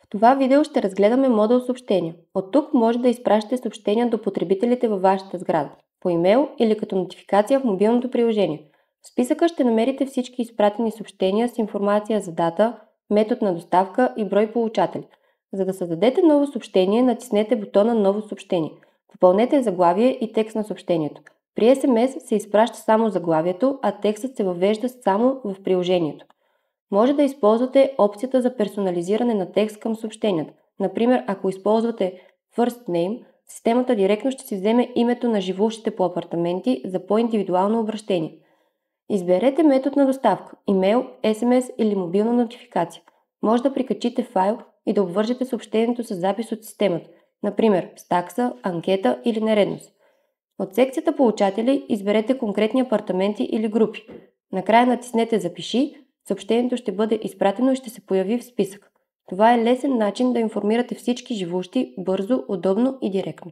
В това видео ще разгледаме модул съобщения. От тук може да изпращате съобщения до потребителите във вашата сграда, по имейл или като нотификация в мобилното приложение. В списъка ще намерите всички изпратени съобщения с информация за дата, метод на доставка и брой получатели. За да създадете ново съобщение, натиснете бутона Ново съобщение. Попълнете заглавие и текст на съобщението. При SMS се изпраща само заглавието, а текстът се въвежда само в приложението. Може да използвате опцията за персонализиране на текст към съобщенията. Например, ако използвате First Name, системата директно ще си вземе името на живущите по апартаменти за по-индивидуално обращение. Изберете метод на доставка – имейл, SMS или мобилна нотификация. Може да прикачите файл и да обвържете съобщението с запис от системата, например с такса, анкета или нередност. От секцията Получатели изберете конкретни апартаменти или групи. Накрая натиснете Запиши, съобщението ще бъде изпратено и ще се появи в списък. Това е лесен начин да информирате всички живущи бързо, удобно и директно.